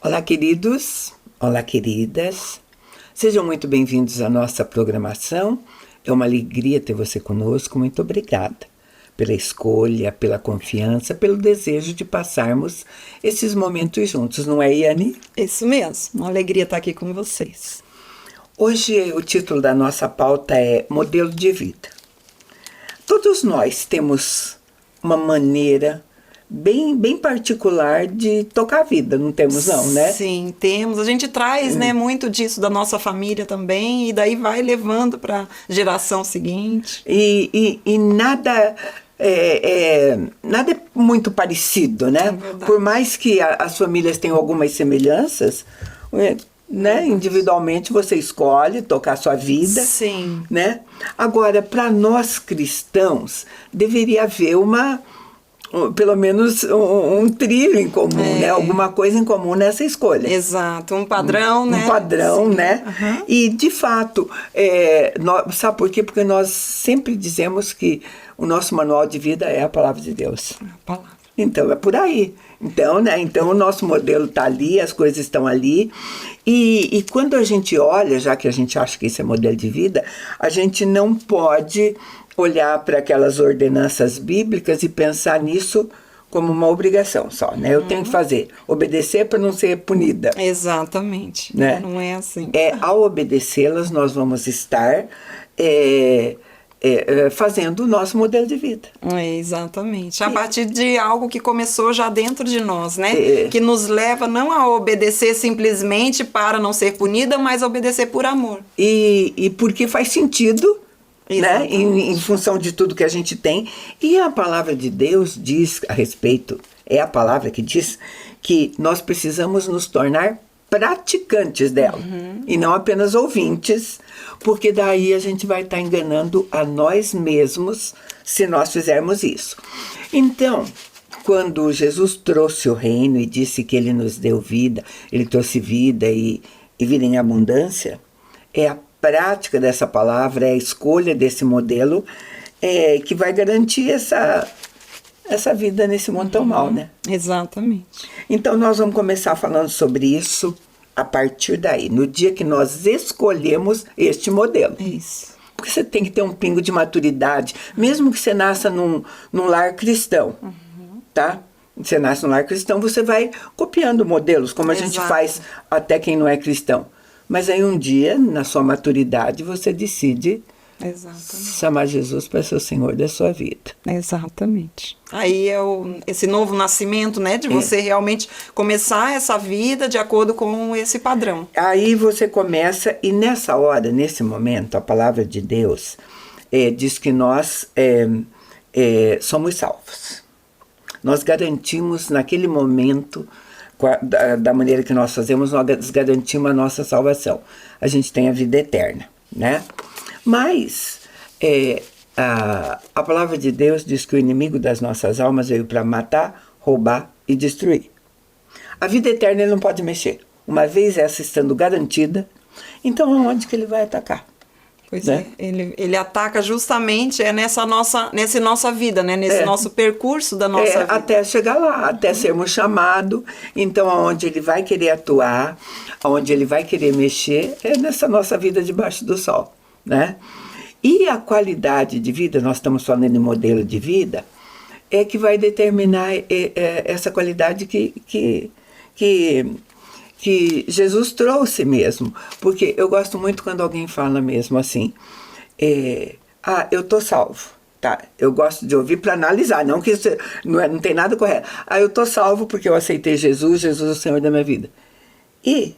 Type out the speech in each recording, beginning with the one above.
Olá, queridos, olá, queridas, sejam muito bem-vindos à nossa programação. É uma alegria ter você conosco, muito obrigada pela escolha, pela confiança, pelo desejo de passarmos esses momentos juntos, não é, Yane? Isso mesmo, uma alegria estar aqui com vocês. Hoje o título da nossa pauta é Modelo de Vida. Todos nós temos uma maneira bem particular de tocar a vida, não temos não, né? Sim, temos. A gente traz muito disso da nossa família também, e daí vai levando para a geração seguinte. E nada nada é muito parecido, né? Por mais que as famílias tenham algumas semelhanças, né? Individualmente você escolhe tocar a sua vida. Sim. Né? Agora, para nós cristãos, deveria haver pelo menos um trilho em comum, né? Alguma coisa em comum nessa escolha. Exato, um padrão, né? Um padrão, Sim. né? Uhum. E, de fato, sabe por quê? Porque nós sempre dizemos que o nosso manual de vida é a palavra de Deus. A palavra. Então, é por aí. Então, né? Então, o nosso modelo está ali, as coisas estão ali. E quando a gente olha, já que a gente acha que isso é modelo de vida, a gente não pode olhar para aquelas ordenanças bíblicas e pensar nisso como uma obrigação só, né? Eu tenho que fazer, obedecer para não ser punida. Exatamente, né? Não é assim. Ao obedecê-las, nós vamos estar fazendo o nosso modelo de vida. Exatamente. A partir de algo que começou já dentro de nós, né? Que nos leva não a obedecer simplesmente para não ser punida, mas a obedecer por amor. E porque faz sentido, né? Em função de tudo que a gente tem. E a palavra de Deus diz a respeito, é a palavra que diz que nós precisamos nos tornar praticantes dela, e não apenas ouvintes, porque daí a gente vai estar enganando a nós mesmos se nós fizermos isso. Então, quando Jesus trouxe o reino e disse que ele nos deu vida, ele trouxe vida e vida em abundância, é a prática dessa palavra, é a escolha desse modelo que vai garantir essa vida nesse mundo tão mal, né? Exatamente. Então nós vamos começar falando sobre isso a partir daí, no dia que nós escolhemos este modelo. Isso. Porque você tem que ter um pingo de maturidade, mesmo que você nasça num lar cristão, tá? Você nasce num lar cristão, você vai copiando modelos, como a gente faz até quem não é cristão. Mas aí um dia, na sua maturidade, você decide chamar Jesus para ser o Senhor da sua vida. Exatamente. Aí é esse novo nascimento, né? De você realmente começar essa vida de acordo com esse padrão. Aí você começa, e nessa hora, nesse momento, a palavra de Deus diz que nós somos salvos. Nós garantimos naquele momento, da maneira que nós fazemos, nós garantimos a nossa salvação. A gente tem a vida eterna, né? Mas a palavra de Deus diz que o inimigo das nossas almas veio para matar, roubar e destruir. A vida eterna ele não pode mexer. Uma vez essa estando garantida, então aonde que ele vai atacar? Pois né? Ele ataca justamente nessa nossa vida, né? Nesse nosso percurso da nossa vida. Até chegar lá, até sermos chamados. Então, aonde ele vai querer atuar, aonde ele vai querer mexer, é nessa nossa vida debaixo do sol, né? E a qualidade de vida, nós estamos falando de modelo de vida, é que vai determinar essa qualidade que Jesus trouxe mesmo. Porque eu gosto muito quando alguém fala mesmo assim, eu estou salvo. Tá, eu gosto de ouvir para analisar, não que isso não tem nada correto. Eu estou salvo porque eu aceitei Jesus é o Senhor da minha vida. E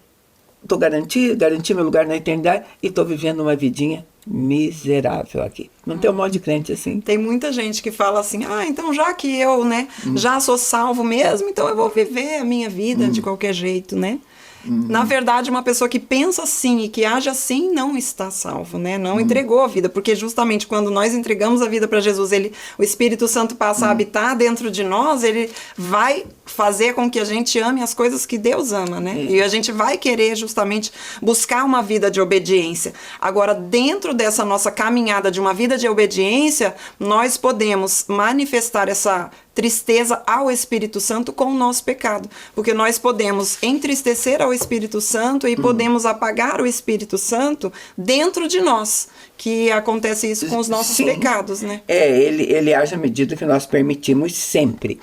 estou garanti meu lugar na eternidade e estou vivendo uma vidinha miserável aqui. Não tem um monte de crente assim. Tem muita gente que fala assim, então já que eu, né, já sou salvo mesmo, então eu vou viver a minha vida de qualquer jeito, né? Na verdade, uma pessoa que pensa assim e que age assim não está salvo, né? Não entregou a vida, porque justamente quando nós entregamos a vida para Jesus, o Espírito Santo passa a habitar dentro de nós, ele vai fazer com que a gente ame as coisas que Deus ama, né? E a gente vai querer justamente buscar uma vida de obediência. Agora, dentro dessa nossa caminhada de uma vida de obediência, nós podemos manifestar essa tristeza ao Espírito Santo com o nosso pecado. Porque nós podemos entristecer ao Espírito Santo e podemos apagar o Espírito Santo dentro de nós, que acontece isso com os nossos pecados, né? Ele age à medida que nós permitimos sempre.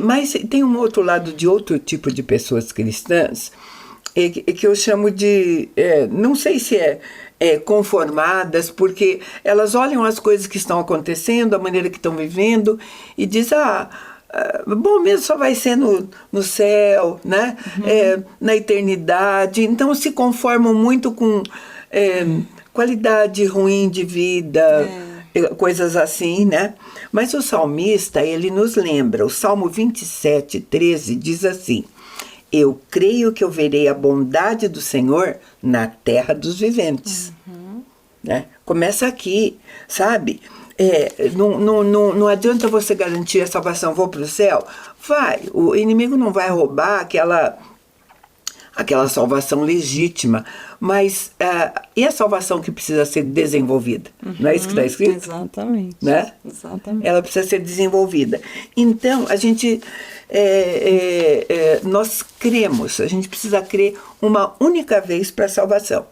Mas tem um outro lado de outro tipo de pessoas cristãs, que eu chamo de, não sei se conformadas, porque elas olham as coisas que estão acontecendo, a maneira que estão vivendo, e dizem, bom mesmo só vai ser no céu, né? Na eternidade. Então se conformam muito com qualidade ruim de vida, coisas assim, né? Mas o salmista, ele nos lembra, o Salmo 27:13 diz assim: eu creio que eu verei a bondade do Senhor na terra dos viventes. Né? Começa aqui, sabe? Não adianta você garantir a salvação, vou para o céu. Vai, o inimigo não vai roubar aquela salvação legítima, mas e a salvação que precisa ser desenvolvida? Não é isso que está escrito? Exatamente. Né? Exatamente. Ela precisa ser desenvolvida. Então, a gente... nós cremos, a gente precisa crer uma única vez para a salvação.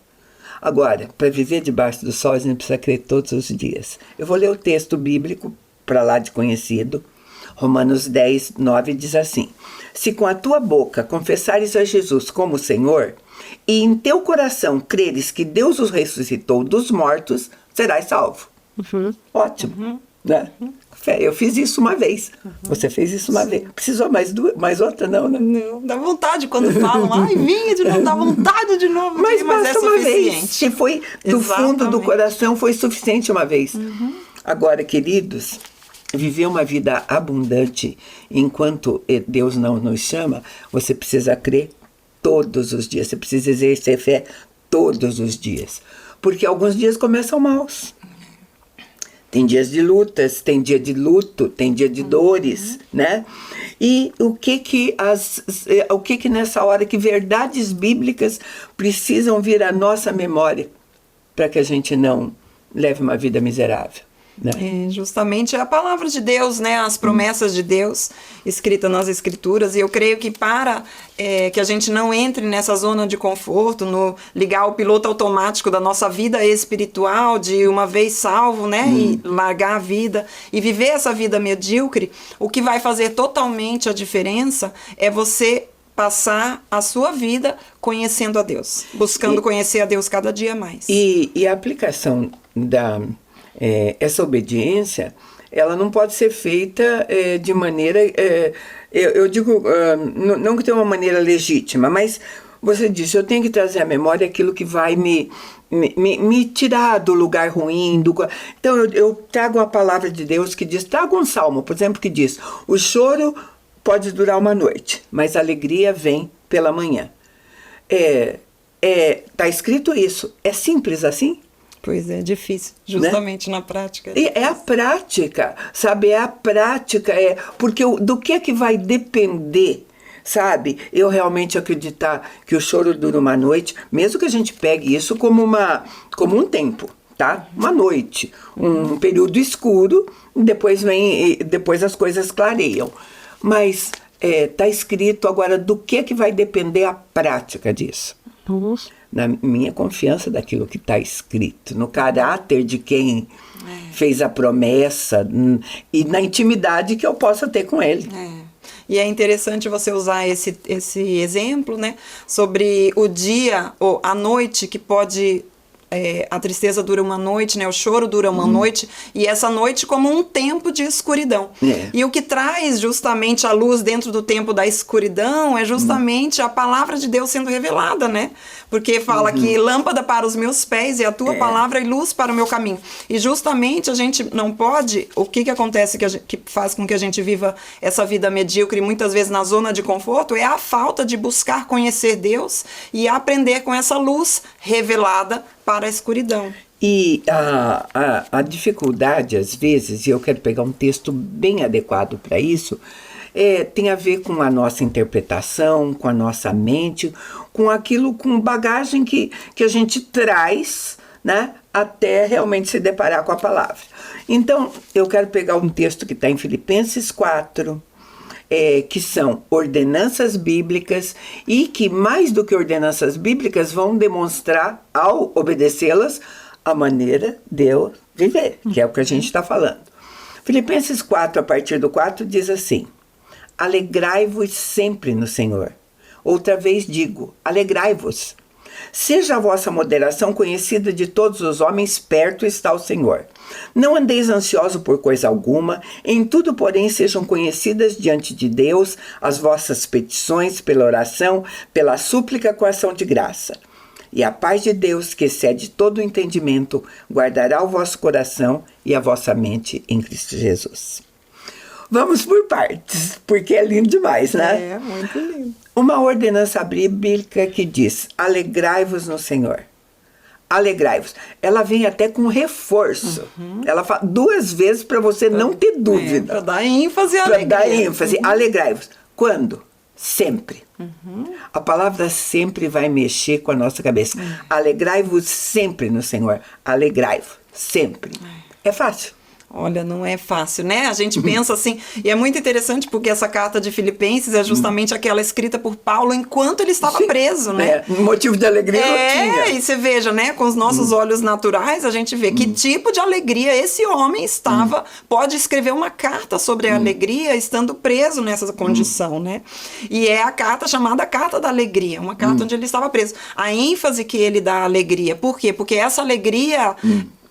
Agora, para viver debaixo do sol, a gente precisa crer todos os dias. Eu vou ler o texto bíblico, para lá de conhecido, Romanos 10:9 diz assim: se com a tua boca confessares a Jesus como Senhor, e em teu coração creres que Deus os ressuscitou dos mortos, serás salvo. Ótimo. Né? Eu fiz isso uma vez. Você fez isso uma vez. Precisou mais outra? Não, né? Não, dá vontade quando falam. Ai, vinha de novo, dá vontade de novo. Mas basta é uma suficiente. vez. Se foi do fundo do coração, foi suficiente uma vez. Agora, queridos, viver uma vida abundante enquanto Deus não nos chama, você precisa crer todos os dias. Você precisa exercer fé todos os dias. Porque alguns dias começam maus. Tem dias de lutas, tem dia de luto, tem dia de dores, né? E o que nessa hora, que verdades bíblicas precisam vir à nossa memória para que a gente não leve uma vida miserável, né? Justamente é a palavra de Deus, né? As promessas de Deus escritas nas Escrituras. E eu creio que para que a gente não entre nessa zona de conforto, no ligar o piloto automático da nossa vida espiritual, de uma vez salvo, né? E largar a vida e viver essa vida medíocre, o que vai fazer totalmente a diferença é você passar a sua vida conhecendo a Deus, buscando conhecer a Deus cada dia mais. E a aplicação essa obediência, ela não pode ser feita de maneira, eu digo, não que tenha uma maneira legítima, mas você disse, eu tenho que trazer à memória aquilo que vai me tirar do lugar ruim. Então eu trago a palavra de Deus que diz, trago um salmo, por exemplo, que diz, o choro pode durar uma noite, mas a alegria vem pela manhã. Tá escrito isso, é simples assim? Pois é, difícil, justamente, né? Na prática. É a prática, sabe? É a prática, porque do que vai depender, sabe? Eu realmente acreditar que o choro dura uma noite, mesmo que a gente pegue isso como um tempo, tá? Uma noite, um período escuro, depois as coisas clareiam. Mas tá escrito agora do que vai depender a prática disso. Na minha confiança daquilo que está escrito, no caráter de quem fez a promessa e na intimidade que eu possa ter com ele. E é interessante você usar esse exemplo, né, sobre o dia ou a noite que pode... a tristeza dura uma noite, né? O choro dura uma noite, e essa noite como um tempo de escuridão. E o que traz justamente a luz dentro do tempo da escuridão é justamente a palavra de Deus sendo revelada, né? Porque fala que lâmpada para os meus pés e a tua palavra e luz para o meu caminho. E justamente a gente não pode, o que acontece que faz com que a gente viva essa vida medíocre, muitas vezes na zona de conforto, é a falta de buscar conhecer Deus e aprender com essa luz revelada para a escuridão. E a dificuldade, às vezes, e eu quero pegar um texto bem adequado para isso, tem a ver com a nossa interpretação, com a nossa mente, com bagagem que a gente traz, né, até realmente se deparar com a palavra. Então, eu quero pegar um texto que está em Filipenses 4, que são ordenanças bíblicas e que, mais do que ordenanças bíblicas, vão demonstrar, ao obedecê-las, a maneira de eu viver, que é o que a gente está falando. Filipenses 4, a partir do 4, diz assim: alegrai-vos sempre no Senhor. Outra vez digo, alegrai-vos. Seja a vossa moderação conhecida de todos os homens, perto está o Senhor. Não andeis ansiosos por coisa alguma, em tudo, porém, sejam conhecidas diante de Deus as vossas petições pela oração, pela súplica com ação de graça. E a paz de Deus, que excede todo o entendimento, guardará o vosso coração e a vossa mente em Cristo Jesus. Vamos por partes, porque é lindo demais, né? É, muito lindo. Uma ordenança bíblica que diz: alegrai-vos no Senhor. Alegrai-vos. Ela vem até com reforço. Ela fala 2 vezes para você não ter dúvida. Para dar ênfase à alegria. Para dar ênfase. Alegrai-vos. Quando? Sempre. A palavra sempre vai mexer com a nossa cabeça. Alegrai-vos sempre no Senhor. Alegrai-vos. Sempre. É fácil. Olha, não é fácil, né? A gente pensa assim, e é muito interessante porque essa carta de Filipenses é justamente aquela escrita por Paulo enquanto ele estava preso, né? Motivo de alegria não tinha. E você veja, né? Com os nossos olhos naturais, a gente vê que tipo de alegria esse homem estava. Pode escrever uma carta sobre a alegria estando preso nessa condição, né? E é a carta chamada Carta da Alegria, uma carta onde ele estava preso. A ênfase que ele dá à alegria. Por quê? Porque essa alegria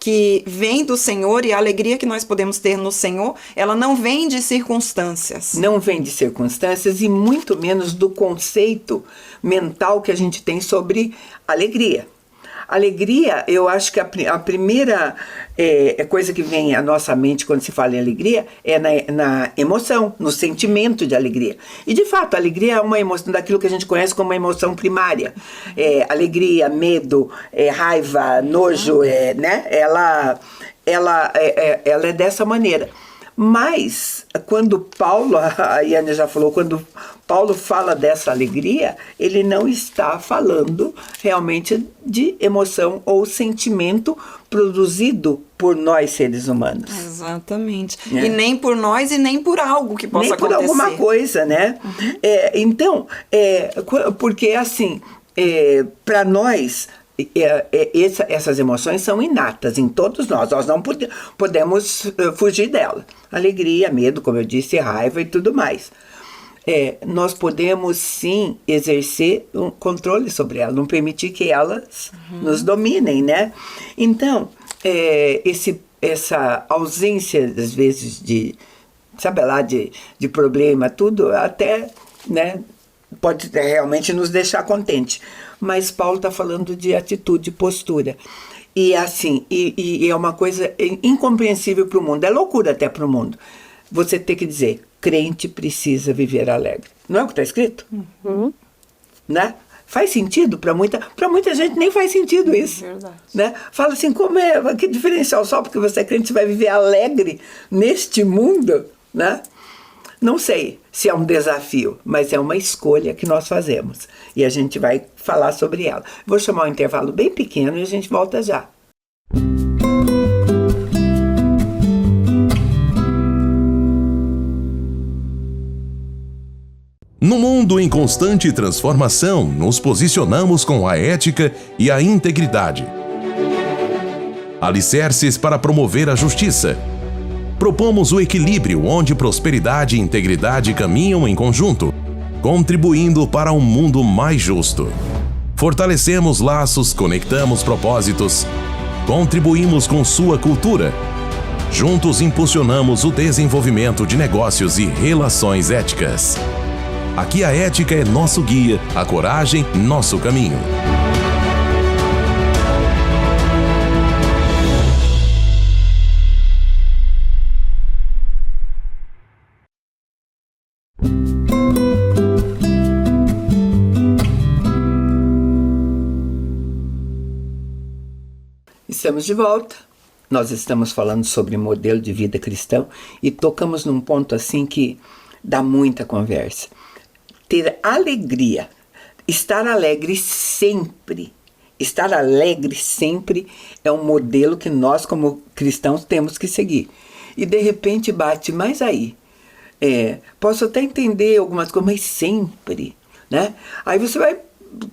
que vem do Senhor e a alegria que nós podemos ter no Senhor, ela não vem de circunstâncias. Não vem de circunstâncias e muito menos do conceito mental que a gente tem sobre alegria. Alegria, eu acho que a primeira coisa que vem à nossa mente quando se fala em alegria é na emoção, no sentimento de alegria. E, de fato, a alegria é uma emoção daquilo que a gente conhece como uma emoção primária. Alegria, medo, raiva, nojo, né? Ela é dessa maneira. Mas, quando Paulo, a Iane já falou, quando Paulo fala dessa alegria, ele não está falando realmente de emoção ou sentimento produzido por nós, seres humanos. Exatamente. E nem por nós e nem por algo que possa acontecer. Nem por alguma coisa, né? Então, porque assim, para nós, essas emoções são inatas em todos nós não podemos fugir dela. Alegria, medo, como eu disse, raiva e tudo mais. Nós podemos sim exercer um controle sobre ela, não permitir que elas nos dominem, né? Então, essa ausência, às vezes, de problema, tudo, até, né, pode realmente nos deixar contente. Mas Paulo está falando de atitude, postura. E assim, é uma coisa incompreensível para o mundo, é loucura até para o mundo. Você ter que dizer, crente precisa viver alegre. Não é o que está escrito? Né? Faz sentido para muita gente, nem faz sentido isso. Verdade. Né? Fala assim, que diferencial só porque você é crente, você vai viver alegre neste mundo, né? Não sei se é um desafio, mas é uma escolha que nós fazemos. E a gente vai falar sobre ela. Vou chamar um intervalo bem pequeno e a gente volta já. No mundo em constante transformação, nos posicionamos com a ética e a integridade. Alicerces para promover a justiça. Propomos o equilíbrio onde prosperidade e integridade caminham em conjunto, contribuindo para um mundo mais justo. Fortalecemos laços, conectamos propósitos, contribuímos com sua cultura. Juntos impulsionamos o desenvolvimento de negócios e relações éticas. Aqui a ética é nosso guia, a coragem, nosso caminho. Estamos de volta. Nós estamos falando sobre modelo de vida cristão e tocamos num ponto assim que dá muita conversa. Ter alegria, estar alegre sempre estar alegre sempre é um modelo que nós, como cristãos, temos que seguir. E de repente bate, mas aí, posso até entender algumas coisas, mas sempre, né? Aí você vai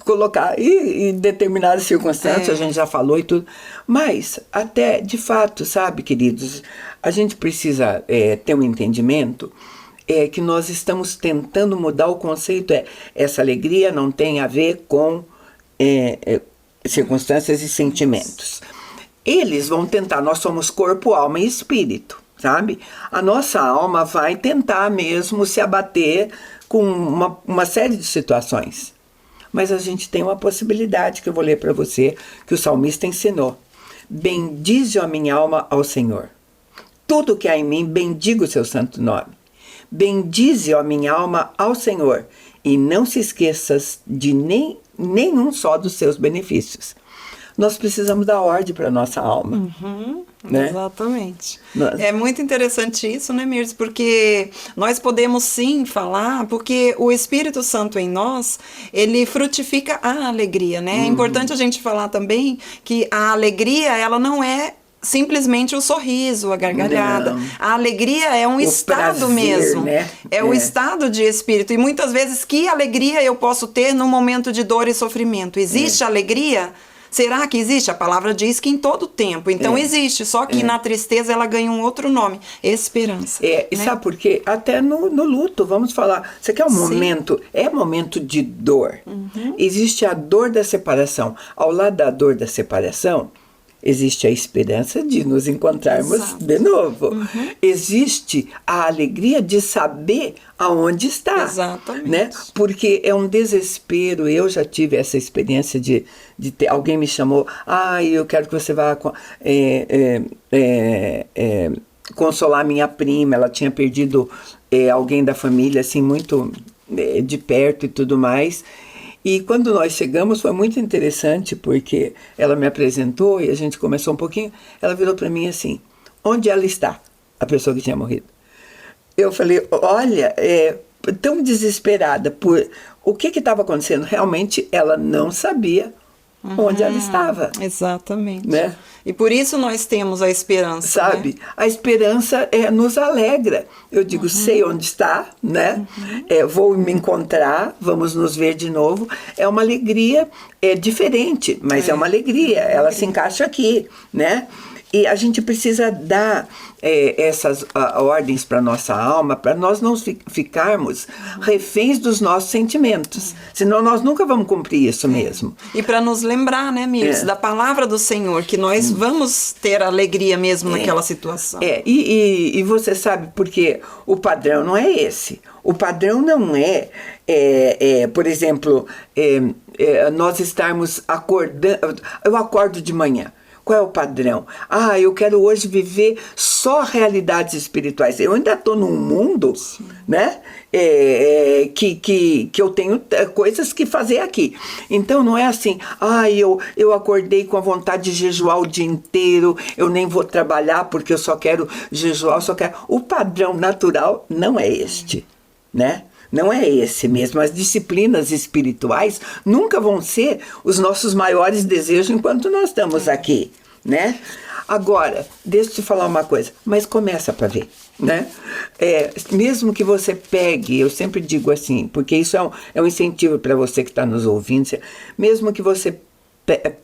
colocar em determinadas circunstâncias, a gente já falou e tudo, mas até, de fato, sabe, queridos, a gente precisa ter um entendimento que nós estamos tentando mudar o conceito, essa alegria não tem a ver com circunstâncias e sentimentos. Eles vão tentar, nós somos corpo, alma e espírito, sabe? A nossa alma vai tentar mesmo se abater com uma série de situações. Mas a gente tem uma possibilidade que eu vou ler para você, que o salmista ensinou. Bendize a minha alma ao Senhor. Tudo que há em mim, bendiga o seu santo nome. Bendize a minha alma ao Senhor, e não se esqueças de nenhum só dos seus benefícios. Nós precisamos dar ordem para a nossa alma. Né? Exatamente. É muito interessante isso, né, Mirce? Porque nós podemos sim falar, porque o Espírito Santo em nós, ele frutifica a alegria, né? É importante a gente falar também que a alegria, ela não é simplesmente o sorriso, a gargalhada. Não. A alegria é um estado prazer, mesmo. Né? É o estado de espírito. E muitas vezes, que alegria eu posso ter num momento de dor e sofrimento? Existe alegria? Será que existe? A palavra diz que em todo tempo. Então existe, só que na tristeza ela ganha um outro nome, esperança. E né? Sabe por quê? Até no luto, vamos falar. Você quer um momento, momento de dor. Existe a dor da separação. Ao lado da dor da separação, existe a esperança de nos encontrarmos de novo. Existe a alegria de saber aonde está. Exatamente. Né? Porque é um desespero. Eu já tive essa experiência de ter... Alguém me chamou, eu quero que você vá consolar minha prima. Ela tinha perdido alguém da família, assim, muito de perto e tudo mais. E quando nós chegamos foi muito interessante, porque ela me apresentou e a gente começou um pouquinho. Ela virou para mim assim, onde ela está? A pessoa que tinha morrido. Eu falei, olha, tão desesperada por o que estava acontecendo. Realmente ela não sabia onde ela estava. Exatamente. Né? E por isso nós temos a esperança. Sabe? Né? A esperança nos alegra. Eu digo, sei onde está, né? Vou me encontrar, vamos nos ver de novo. É uma alegria diferente, mas é uma alegria. Ela se encaixa aqui, né? E a gente precisa dar essas ordens para nossa alma, para nós não ficarmos reféns dos nossos sentimentos. Senão nós nunca vamos cumprir isso mesmo. E para nos lembrar, né, Mirce, da palavra do Senhor, que nós vamos ter alegria mesmo naquela situação. E você sabe, porque o padrão não é esse. O padrão não por exemplo, nós estarmos acordando... Eu acordo de manhã. Qual é o padrão? Eu quero hoje viver só realidades espirituais. Eu ainda estou num mundo, né, que eu tenho coisas que fazer aqui. Então não é assim, eu acordei com a vontade de jejuar o dia inteiro, eu nem vou trabalhar porque eu só quero jejuar, O padrão natural não é este, né? Não é esse mesmo. As disciplinas espirituais nunca vão ser os nossos maiores desejos enquanto nós estamos aqui, né? Agora, deixa eu te falar uma coisa, mas começa para ver, né? Mesmo que você pegue, eu sempre digo assim, porque isso é um incentivo para você que está nos ouvindo, mesmo que você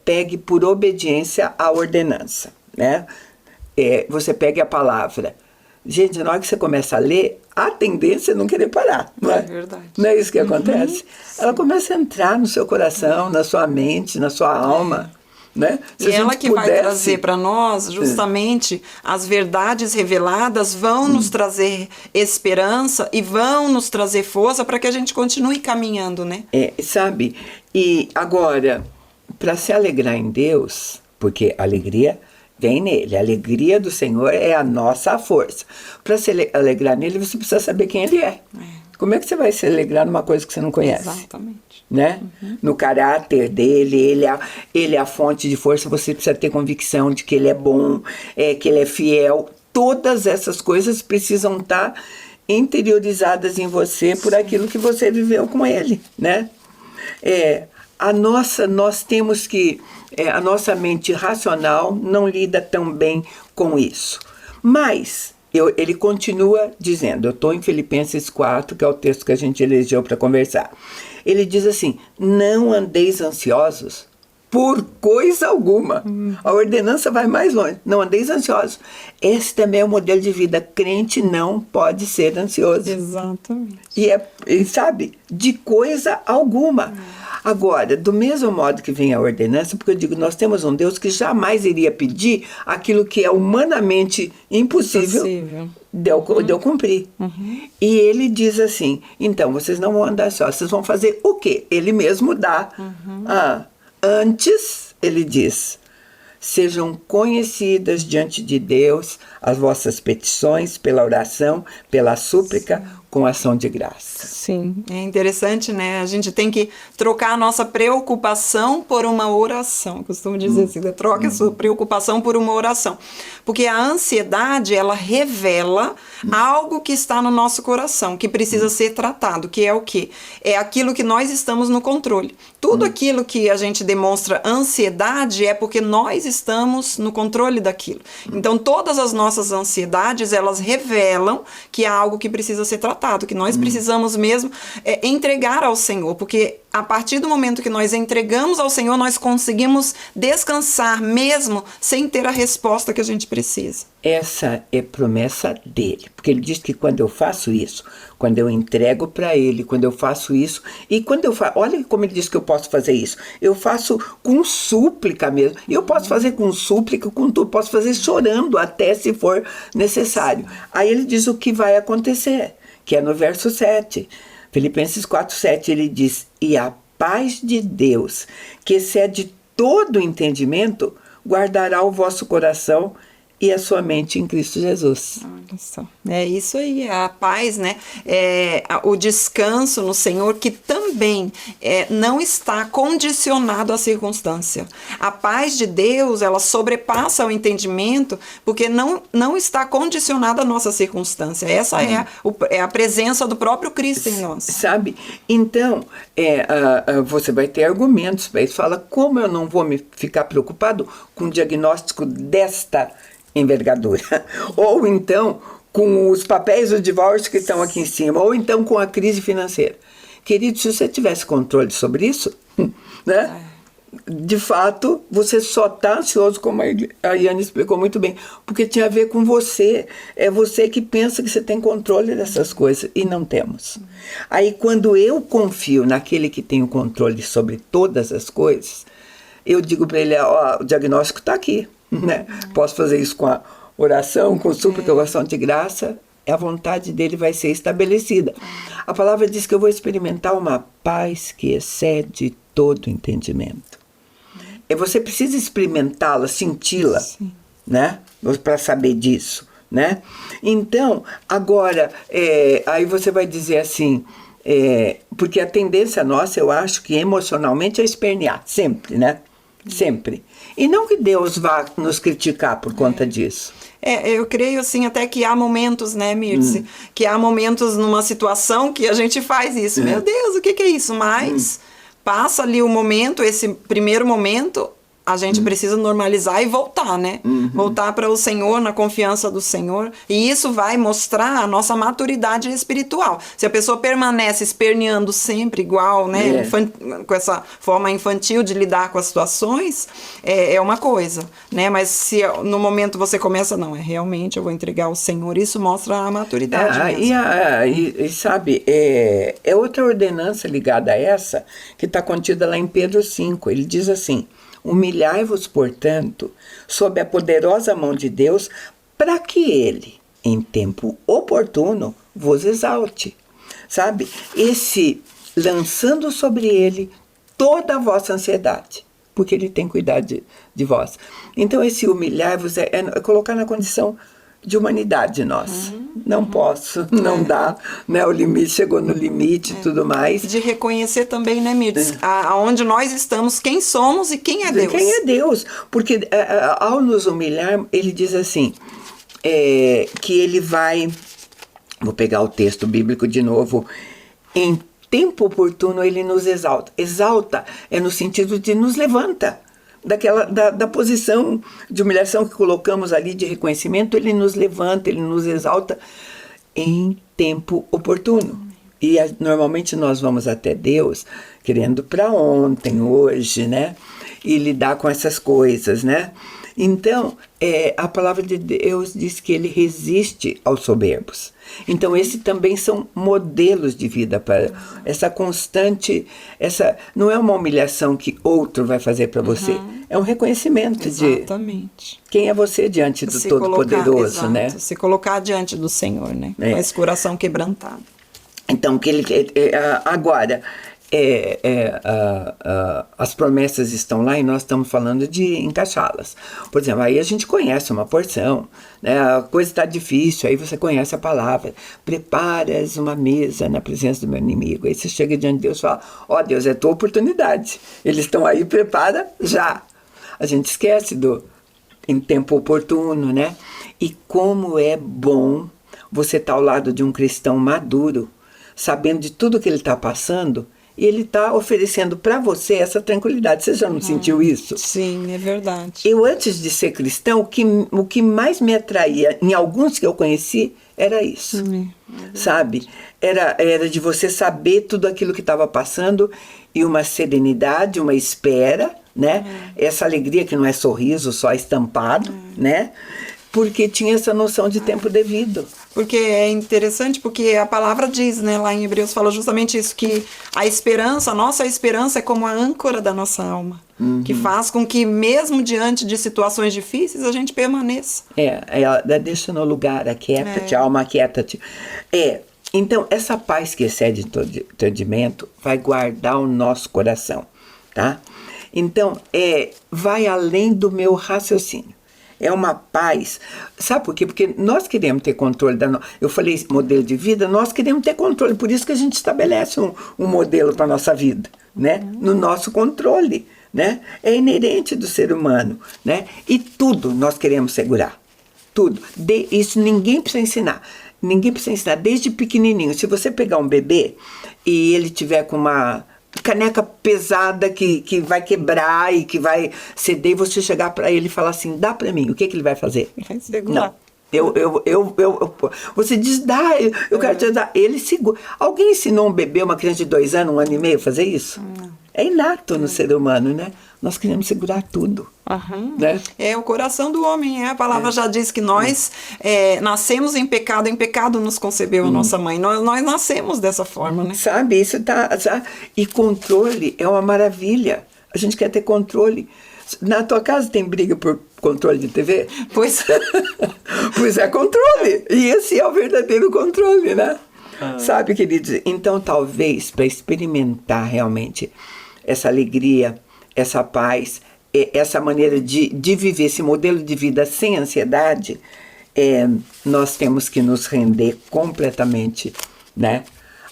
pegue por obediência à ordenança, né? Você pegue a palavra. Gente, na hora que você começa a ler, a tendência é não querer parar, não é? É verdade. Não é isso que acontece? Ela começa a entrar no seu coração, na sua mente, na sua alma, né? E ela que vai trazer para nós, justamente, as verdades reveladas vão nos trazer esperança e vão nos trazer força para que a gente continue caminhando, né? Sabe? E agora, para se alegrar em Deus, porque alegria... vem nele. A alegria do Senhor é a nossa força. Para se alegrar nele, você precisa saber quem ele é. Como é que você vai se alegrar numa coisa que você não conhece? Exatamente. Né? No caráter dele, ele é a fonte de força. Você precisa ter convicção de que ele é bom, que ele é fiel. Todas essas coisas precisam estar interiorizadas em você por aquilo que você viveu com ele, né? nós temos que, a nossa mente racional não lida tão bem com isso. Mas ele continua dizendo, eu estou em Filipenses 4, que é o texto que a gente elegeu para conversar. Ele diz assim, não andeis ansiosos por coisa alguma. A ordenança vai mais longe. Não andeis ansiosos. Esse também é o modelo de vida. Crente não pode ser ansioso. Exatamente. E sabe, de coisa alguma. Agora, do mesmo modo que vem a ordenança, porque eu digo, nós temos um Deus que jamais iria pedir aquilo que é humanamente impossível de eu cumprir. E ele diz assim, então, vocês não vão andar só, vocês vão fazer o quê? Ele mesmo dá. Antes, ele diz, sejam conhecidas diante de Deus as vossas petições pela oração, pela súplica, com ação de graça. Sim, é interessante, né? A gente tem que trocar a nossa preocupação por uma oração. Eu costumo dizer assim, troca a sua preocupação por uma oração. Porque a ansiedade, ela revela algo que está no nosso coração, que precisa ser tratado, que é o quê? É aquilo que nós estamos no controle. Tudo aquilo que a gente demonstra ansiedade é porque nós estamos no controle daquilo. Então, todas as nossas ansiedades, elas revelam que há algo que precisa ser tratado, que nós precisamos mesmo entregar ao Senhor, porque a partir do momento que nós entregamos ao Senhor, nós conseguimos descansar mesmo sem ter a resposta que a gente precisa. Essa é promessa dele, porque ele diz que quando eu faço isso, quando eu entrego para ele, quando eu faço isso, e quando eu faço, olha como ele diz que eu posso fazer isso, eu faço com súplica mesmo, eu posso fazer com súplica, com tudo, posso fazer chorando até se for necessário. Aí ele diz o que vai acontecer, que é no verso 7, Filipenses 4:7, ele diz, e a paz de Deus, que excede todo entendimento, guardará o vosso coração e a sua mente em Cristo Jesus. Olha só. É isso aí, a paz, né? O descanso no Senhor, que também não está condicionado à circunstância. A paz de Deus, ela sobrepassa o entendimento, porque não está condicionada à nossa circunstância. Essa é a presença do próprio Cristo em nós. Sabe? Então, você vai ter argumentos para isso. Fala, como eu não vou ficar preocupado com o diagnóstico desta envergadura, ou então com os papéis do divórcio que estão aqui em cima, ou então com a crise financeira. Querido, se você tivesse controle sobre isso, né? De fato, você só está ansioso, como a Iane explicou muito bem, porque tinha a ver com você. É você que pensa que você tem controle dessas coisas, e não temos. Aí, quando eu confio naquele que tem o controle sobre todas as coisas, eu digo para ele, o diagnóstico está aqui. Né? Posso fazer isso com a oração, com súplica, oração de graça, a vontade dele vai ser estabelecida. A palavra diz que eu vou experimentar uma paz que excede todo entendimento. Você precisa experimentá-la, senti-la, né? Para saber disso, né? Então, agora, aí você vai dizer assim, porque a tendência nossa, eu acho que emocionalmente é espernear, sempre, né? Sempre. E não que Deus vá nos criticar por conta disso. Eu creio assim até que há momentos, né, Mirce, que há momentos numa situação que a gente faz isso. Meu Deus, o que é isso? Mas passa ali o momento, esse primeiro momento, a gente precisa normalizar e voltar, né? Voltar para o Senhor, na confiança do Senhor. E isso vai mostrar a nossa maturidade espiritual. Se a pessoa permanece esperneando sempre igual, né? Com essa forma infantil de lidar com as situações, é uma coisa, né? Mas se no momento você começa, não, realmente eu vou entregar ao Senhor, isso mostra a maturidade mesmo. E sabe, é outra ordenança ligada a essa, que está contida lá em Pedro 5. Ele diz assim, humilhai-vos, portanto, sob a poderosa mão de Deus, para que Ele, em tempo oportuno, vos exalte. Sabe? Esse lançando sobre Ele toda a vossa ansiedade, porque Ele tem cuidado de vós. Então, esse humilhai-vos é colocar na condição de humanidade nossa. Não posso, não dá, né? O limite chegou no limite e tudo mais. De reconhecer também, né, Mirtz, aonde nós estamos, quem somos e quem é Deus. Quem é Deus? Porque ao nos humilhar, ele diz assim, que ele vai, vou pegar o texto bíblico de novo, em tempo oportuno ele nos exalta. Exalta é no sentido de nos levanta. Da posição de humilhação que colocamos ali, de reconhecimento, ele nos levanta, ele nos exalta em tempo oportuno. E normalmente nós vamos até Deus querendo para ontem, hoje, né? E lidar com essas coisas, né? Então, a palavra de Deus diz que ele resiste aos soberbos. Então, esses também são modelos de vida para essa constante, não é uma humilhação que outro vai fazer para você, é um reconhecimento Exatamente. De quem é você diante do Todo-Poderoso, né? Se colocar diante do Senhor, né? Com esse coração quebrantado. Então, agora, as promessas estão lá e nós estamos falando de encaixá-las. Por exemplo, aí a gente conhece uma porção, né? A coisa está difícil, aí você conhece a palavra. Preparas uma mesa na presença do meu inimigo. Aí você chega diante de Deus e fala, Deus, é tua oportunidade. Eles estão aí, prepara já. A gente esquece em tempo oportuno, né? E como é bom você estar ao lado de um cristão maduro, sabendo de tudo que ele está passando, e ele está oferecendo para você essa tranquilidade. Você já não sentiu isso? Sim, é verdade. Eu, antes de ser cristão, o que mais me atraía, em alguns que eu conheci, era isso. Sabe? Era de você saber tudo aquilo que estava passando, e uma serenidade, uma espera, né? Essa alegria que não é sorriso, só estampado, né? Porque tinha essa noção de tempo devido. Porque é interessante, porque a palavra diz, né, lá em Hebreus fala justamente isso, que a nossa esperança é como a âncora da nossa alma, que faz com que mesmo diante de situações difíceis a gente permaneça. Deixa no lugar, aquieta-te, alma, aquieta-te. Então, essa paz que excede todo entendimento vai guardar o nosso coração, tá? Então, vai além do meu raciocínio. É uma paz. Sabe por quê? Porque nós queremos ter controle eu falei modelo de vida, nós queremos ter controle, por isso que a gente estabelece um modelo para a nossa vida, né? No nosso controle, né? É inerente do ser humano, né? E tudo nós queremos segurar. Tudo. Isso ninguém precisa ensinar. Ninguém precisa ensinar, desde pequenininho. Se você pegar um bebê e ele tiver com uma caneca pesada que vai quebrar e que vai ceder, e você chegar para ele e falar assim, dá para mim, o que ele vai fazer? Vai segurar. Não. Você diz, dá, eu quero te dar. Ele segura. Alguém ensinou um bebê, uma criança de 2 anos, 1 ano e meio, a fazer isso? Não. É inato no ser humano, né? Nós queremos segurar tudo. Né? É o coração do homem. A palavra já diz que nós nascemos em pecado nos concebeu a nossa mãe. Nós nascemos dessa forma, né? Sabe, isso e controle é uma maravilha. A gente quer ter controle. Na tua casa tem briga por controle de TV? Pois Pois é, controle. E esse é o verdadeiro controle, né? Sabe, queridos? Então, talvez, para experimentar realmente essa alegria, essa paz, essa maneira de viver, esse modelo de vida sem ansiedade, nós temos que nos render completamente, né,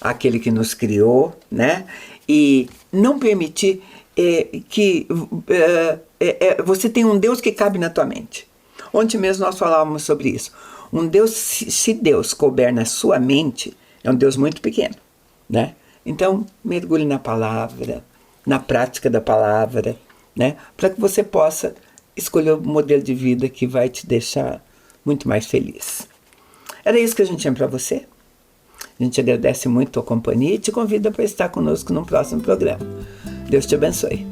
àquele que nos criou, né, e não permitir que você tenha um Deus que cabe na tua mente. Ontem mesmo nós falávamos sobre isso. Um Deus, se Deus couber na sua mente, é um Deus muito pequeno, né? Então, mergulhe na palavra, na prática da palavra, né? Para que você possa escolher o modelo de vida que vai te deixar muito mais feliz. Era isso que a gente tinha para você. A gente agradece muito a tua companhia e te convida para estar conosco no próximo programa. Deus te abençoe.